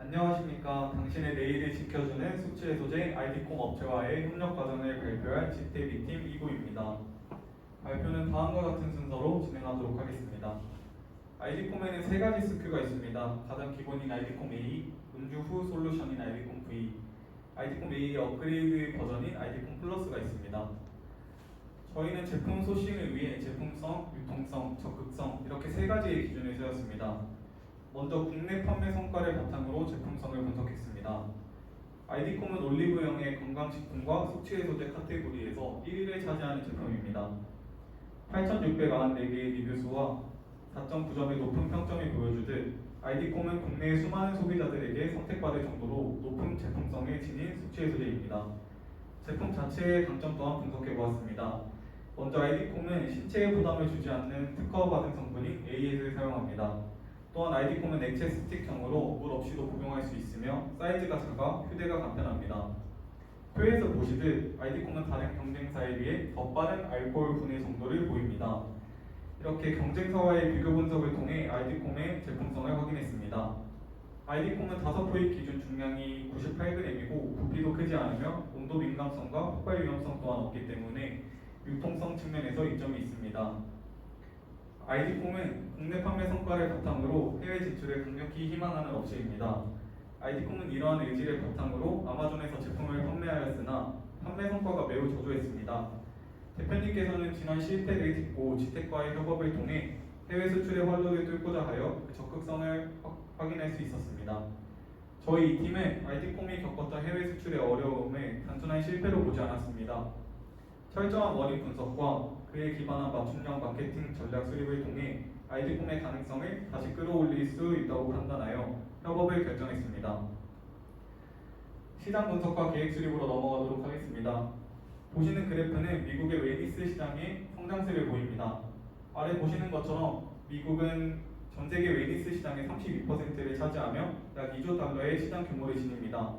안녕하십니까. 당신의 내일을 지켜주는 숙취해소제 아이디콤 업체와의 협력 과정을 발표할 지태비팀 이구입니다. 발표는 다음과 같은 순서로 진행하도록 하겠습니다. 아이디콤에는 세 가지 스큐가 있습니다. 가장 기본인 아이디콤 A, 음주 후 솔루션인 아이디콤 V, 아이디콤 A의 업그레이드 버전인 아이디콤 플러스가 있습니다. 저희는 제품 소싱을 위해 제품성, 유통성, 적극성 이렇게 세 가지의 기준을 세웠습니다. 먼저 국내 판매 성과를 바탕으로 제품성을 분석했습니다. 아이디콤은 올리브영의 건강식품과 숙취해소제 카테고리에서 1위를 차지하는 제품입니다. 8,694개의 리뷰수와 4.9점의 높은 평점이 보여주듯 아이디콤은 국내의 수많은 소비자들에게 선택받을 정도로 높은 제품성을 지닌 숙취해소제입니다. 제품 자체의 강점 또한 분석해보았습니다. 먼저 아이디콤은 신체에 부담을 주지 않는 특허받은 성분인 AS를 사용합니다. 또한 아이디콤은 액체 스틱형으로 물 없이도 복용할 수 있으며 사이즈가 작아 휴대가 간편합니다. 표에서 보시듯 아이디콤은 다른 경쟁사에 비해 더 빠른 알코올 분해 정도를 보입니다. 이렇게 경쟁사와의 비교 분석을 통해 아이디콤의 제품성을 확인했습니다. 아이디콤은 5포획 기준 중량이 98g이고 부피도 크지 않으며 온도 민감성과 폭발 위험성 또한 없기 때문에 유통성 측면에서 이점이 있습니다. 아이디콤은 국내 판매 성과를 바탕으로 해외 진출을 강력히 희망하는 업체입니다. 아이디콤은 이러한 의지를 바탕으로 아마존에서 제품을 판매하였으나 판매 성과가 매우 저조했습니다. 대표님께서는 지난 실패를 딛고 지텍과의 협업을 통해 해외 수출의 활로를 뚫고자 하여 그 적극성을 확인할 수 있었습니다. 저희 이 팀은 아이디콤이 겪었던 해외 수출의 어려움을 단순한 실패로 보지 않았습니다. 철저한 원인 분석과 그에 기반한 맞춤형 마케팅 전략 수립을 통해 아이디콤의 가능성을 다시 끌어올릴 수 있다고 판단하여 협업을 결정했습니다. 시장 분석과 계획 수립으로 넘어가도록 하겠습니다. 보시는 그래프는 미국의 웨니스 시장의 성장세를 보입니다. 아래 보시는 것처럼 미국은 전 세계 웨니스 시장의 32%를 차지하며 약 2조 달러의 시장 규모를 지닙니다.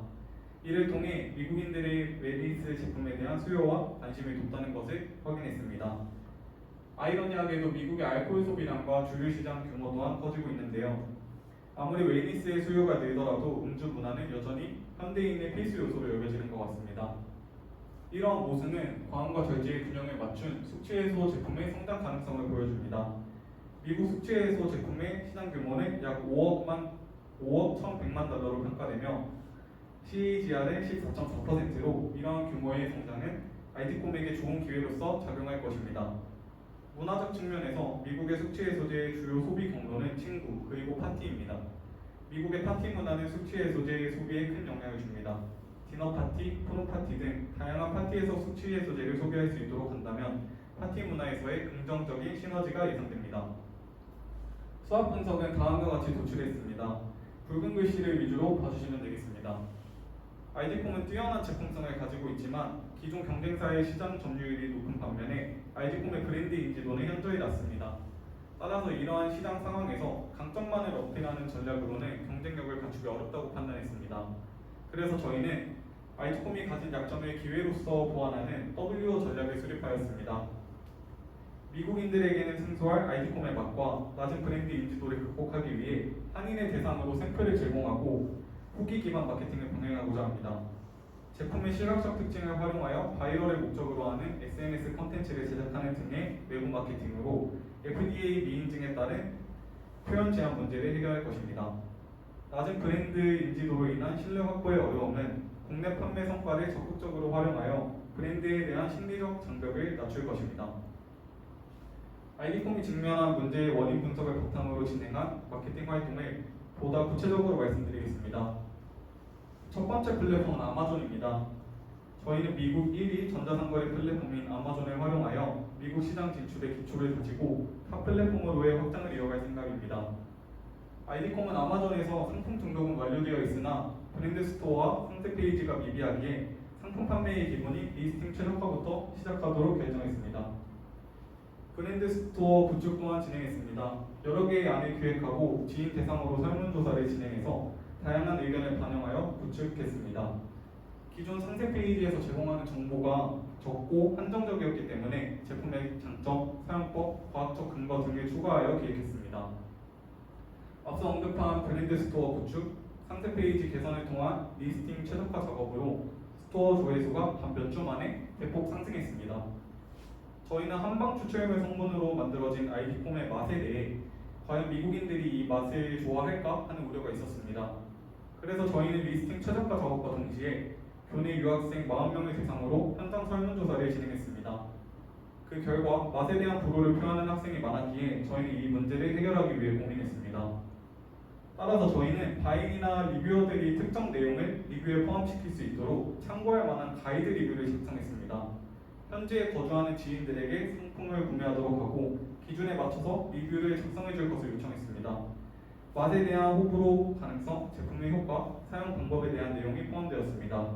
이를 통해 미국인들의 웨니스 제품에 대한 수요와 관심이 높다는 것을 확인했습니다. 아이러니하게도 미국의 알코올 소비량과 주류 시장 규모 또한 커지고 있는데요. 아무리 웨니스의 수요가 늘더라도 음주 문화는 여전히 현대인의 필수 요소로 여겨지는 것 같습니다. 이러한 모습은 과음과 절제의 균형을 맞춘 숙취해소 제품의 성장 가능성을 보여줍니다. 미국 숙취해소 제품의 시장 규모는 약 5억 1,100만 달러로 평가되며 CAGR의 14.4%로 이러한 규모의 성장은 아이디콤에게 좋은 기회로서 작용할 것입니다. 문화적 측면에서 미국의 숙취해소제의 주요 소비 경로는 친구 그리고 파티입니다. 미국의 파티 문화는 숙취해소제의 소비에 큰 영향을 줍니다. 디너 파티, 프롬 파티 등 다양한 파티에서 숙취해소제를 소비할 수 있도록 한다면 파티 문화에서의 긍정적인 시너지가 예상됩니다. 수학 분석은 다음과 같이 도출했습니다. 붉은 글씨를 위주로 봐주시면 되겠습니다. 아이디콤은 뛰어난 제품성을 가지고 있지만 기존 경쟁사의 시장 점유율이 높은 반면에 아이디콤의 브랜드 인지도는 현저히 낮습니다. 따라서 이러한 시장 상황에서 강점만을 어필하는 전략으로는 경쟁력을 갖추기 어렵다고 판단했습니다. 그래서 저희는 아이디콤이 가진 약점을 기회로서 보완하는 WO 전략을 수립하였습니다. 미국인들에게는 생소할 아이디콤의 맛과 낮은 브랜드 인지도를 극복하기 위해 한인을 대상으로 샘플을 제공하고 후기 기반 마케팅을 병행하고자 합니다. 제품의 시각적 특징을 활용하여 바이럴을 목적으로 하는 SNS 콘텐츠를 제작하는 등의 외부 마케팅으로 FDA 미인증에 따른 표현 제한 문제를 해결할 것입니다. 낮은 브랜드 인지도로 인한 신뢰 확보의 어려움은 국내 판매 성과를 적극적으로 활용하여 브랜드에 대한 심리적 장벽을 낮출 것입니다. 아이디콤이 직면한 문제의 원인 분석을 바탕으로 진행한 마케팅 활동을 보다 구체적으로 말씀드리겠습니다. 첫 번째 플랫폼은 아마존입니다. 저희는 미국 1위 전자상거래 플랫폼인 아마존을 활용하여 미국 시장 진출의 기초를 다지고 타 플랫폼으로의 확장을 이어갈 생각입니다. 아이디콤은 아마존에서 상품 등록은 완료되어 있으나 브랜드 스토어와 상세 페이지가 미비하기에 상품 판매의 기본인 리스팅 최적화부터 시작하도록 결정했습니다. 브랜드 스토어 구축 또한 진행했습니다. 여러 개의 안을 기획하고 지인 대상으로 설문조사를 진행해서 다양한 의견을 반영하여 구축했습니다. 기존 상세 페이지에서 제공하는 정보가 적고 한정적이었기 때문에 제품의 장점, 사용법, 과학적 근거 등을 추가하여 기획했습니다. 앞서 언급한 브랜드 스토어 구축, 상세 페이지 개선을 통한 리스팅 최적화 작업으로 스토어 조회수가 단 몇 주 만에 대폭 상승했습니다. 저희는 한방 추출물 성분으로 만들어진 아이디폼의 맛에 대해 과연 미국인들이 이 맛을 좋아할까 하는 우려가 있었습니다. 그래서 저희는 리스팅 최적화 작업과 동시에 교내 유학생 40명을 대상으로 현장 설문조사를 진행했습니다. 그 결과 맛에 대한 불호를 표하는 학생이 많았기에 저희는 이 문제를 해결하기 위해 고민했습니다. 따라서 저희는 바인이나 리뷰어들이 특정 내용을 리뷰에 포함시킬 수 있도록 참고할 만한 가이드 리뷰를 작성했습니다. 현지에 거주하는 지인들에게 상품을 구매하도록 하고 기준에 맞춰서 리뷰를 작성해 줄 것을 요청했습니다. 맛에 대한 호불호 가능성, 제품의 효과, 사용 방법에 대한 내용이 포함되었습니다.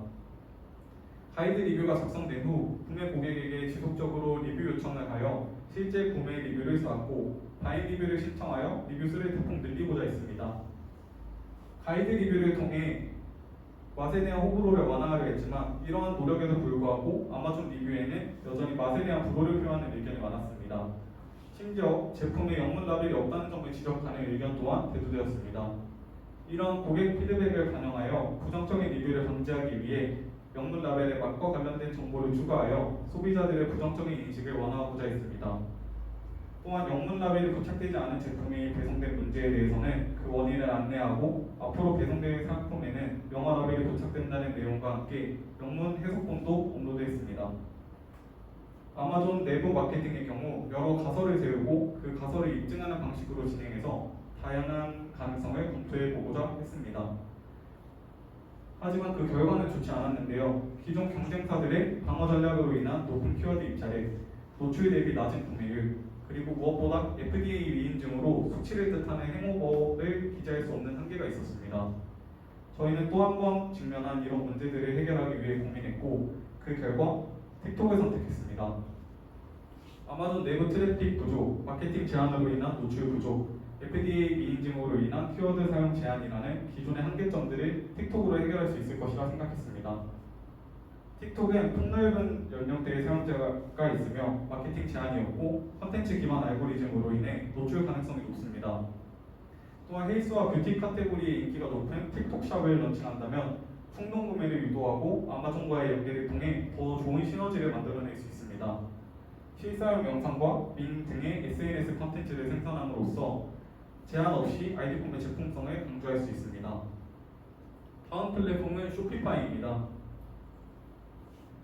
가이드 리뷰가 작성된 후 구매 고객에게 지속적으로 리뷰 요청을 하여 실제 구매 리뷰를 쌓았고 바인 리뷰를 신청하여 리뷰 수를 대폭 늘리고자 했습니다. 가이드 리뷰를 통해 맛에 대한 호불호를 완화하려 했지만 이러한 노력에도 불구하고 아마존 리뷰에는 여전히 맛에 대한 불호를 표하는 의견이 많았습니다. 심지어 제품에 영문 라벨이 없다는 점을 지적하는 의견 또한 대두되었습니다. 이런 고객 피드백을 반영하여 부정적인 리뷰를 방지하기 위해 영문 라벨에 맛과 관련된 정보를 추가하여 소비자들의 부정적인 인식을 완화하고자 했습니다. 또한 영문 라벨이 부착되지 않은 제품이 배송된 문제에 대해서는 그 원인을 안내하고 앞으로 배송될 상품에는 영어 라벨이 부착된다는 내용과 함께 영문 해석본도 업로드했습니다. 아마존 내부 마케팅의 경우 여러 가설을 세우고 그 가설을 입증하는 방식으로 진행해서 다양한 가능성을 검토해보고자 했습니다. 하지만 그 결과는 좋지 않았는데요. 기존 경쟁사들의 방어 전략으로 인한 높은 키워드 입찰액, 노출 대비 낮은 구매율, 그리고 무엇보다 FDA 위인증으로 수치를 뜻하는 행오버를 기재할 수 없는 한계가 있었습니다. 저희는 또 한 번 직면한 이런 문제들을 해결하기 위해 고민했고 그 결과 틱톡을 선택했습니다. 아마존 내부 트래픽 부족, 마케팅 제한으로 인한 노출 부족, FDA 미인증으로 인한 키워드 사용 제한이라는 기존의 한계점들을 틱톡으로 해결할 수 있을 것이라 생각했습니다. 틱톡은 폭넓은 연령대의 사용자가 있으며 마케팅 제한이 없고 컨텐츠 기반 알고리즘으로 인해 노출 가능성이 높습니다. 또한 헬스와 뷰티 카테고리의 인기가 높은 틱톡샵을 런칭한다면 충동 구매를 유도하고 아마존과의 연계를 통해 더 좋은 시너지를 만들어낼 수 있습니다. 실사용 영상과 밈 등의 SNS 컨텐츠를 생산함으로써 제한 없이 아이디폼의 제품성을 강조할 수 있습니다. 다음 플랫폼은 쇼피파이입니다.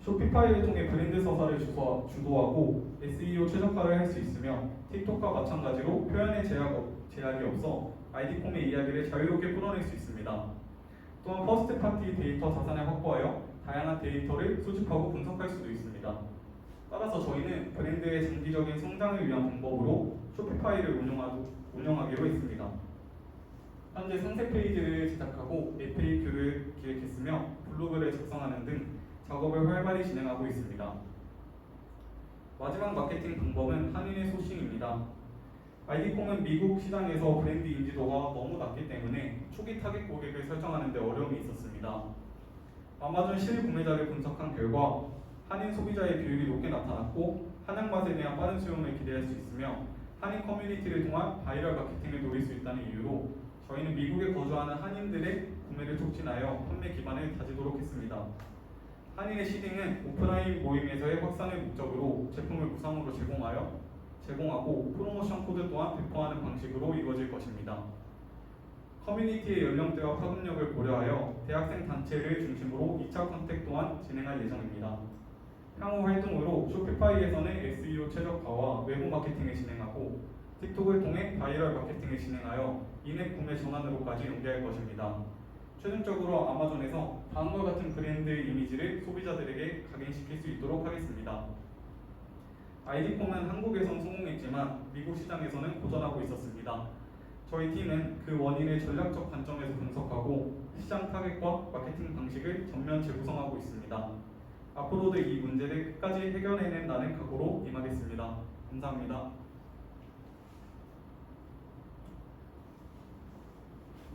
쇼피파이를 통해 브랜드 서사를 주도하고 SEO 최적화를 할 수 있으며 틱톡과 마찬가지로 표현의 제약이 없어 아이디폼의 이야기를 자유롭게 풀어낼 수 있습니다. 또한 퍼스트 파티 데이터 자산을 확보하여 다양한 데이터를 수집하고 분석할 수도 있습니다. 따라서 저희는 브랜드의 장기적인 성장을 위한 방법으로 쇼피파이를 운영하기로 했습니다. 현재 상세 페이지를 제작하고 FAQ를 기획했으며 블로그를 작성하는 등 작업을 활발히 진행하고 있습니다. 마지막 마케팅 방법은 한인의 소싱입니다. 아이디콤은 미국 시장에서 브랜드 인지도가 너무 낮기 때문에 초기 타겟 고객을 설정하는 데 어려움이 있었습니다. 아마존 실구매자를 분석한 결과 한인 소비자의 비율이 높게 나타났고 한약 맛에 대한 빠른 수용을 기대할 수 있으며 한인 커뮤니티를 통한 바이럴 마케팅을 노릴 수 있다는 이유로 저희는 미국에 거주하는 한인들의 구매를 촉진하여 판매 기반을 다지도록 했습니다. 한인의 시딩은 오프라인 모임에서의 확산을 목적으로 제품을 무상으로 제공하고 프로모션 코드 또한 배포하는 방식으로 이루어질 것입니다. 커뮤니티의 연령대와 파급력을 고려하여 대학생 단체를 중심으로 2차 컨택 또한 진행할 예정입니다. 향후 활동으로 쇼피파이에서는 SEO 최적화와 외부 마케팅을 진행하고 틱톡을 통해 바이럴 마케팅을 진행하여 인앱 구매 전환으로까지 연계할 것입니다. 최종적으로 아마존에서 다음과 같은 브랜드 이미지를 소비자들에게 각인시킬 수 있도록 하겠습니다. 아이디폼은 한국에선 성공했지만 미국 시장에서는 고전하고 있었습니다. 저희 팀은 그 원인을 전략적 관점에서 분석하고 시장 타겟과 마케팅 방식을 전면 재구성하고 있습니다. 앞으로도 이 문제를 끝까지 해결해낸다는 각오로 임하겠습니다. 감사합니다.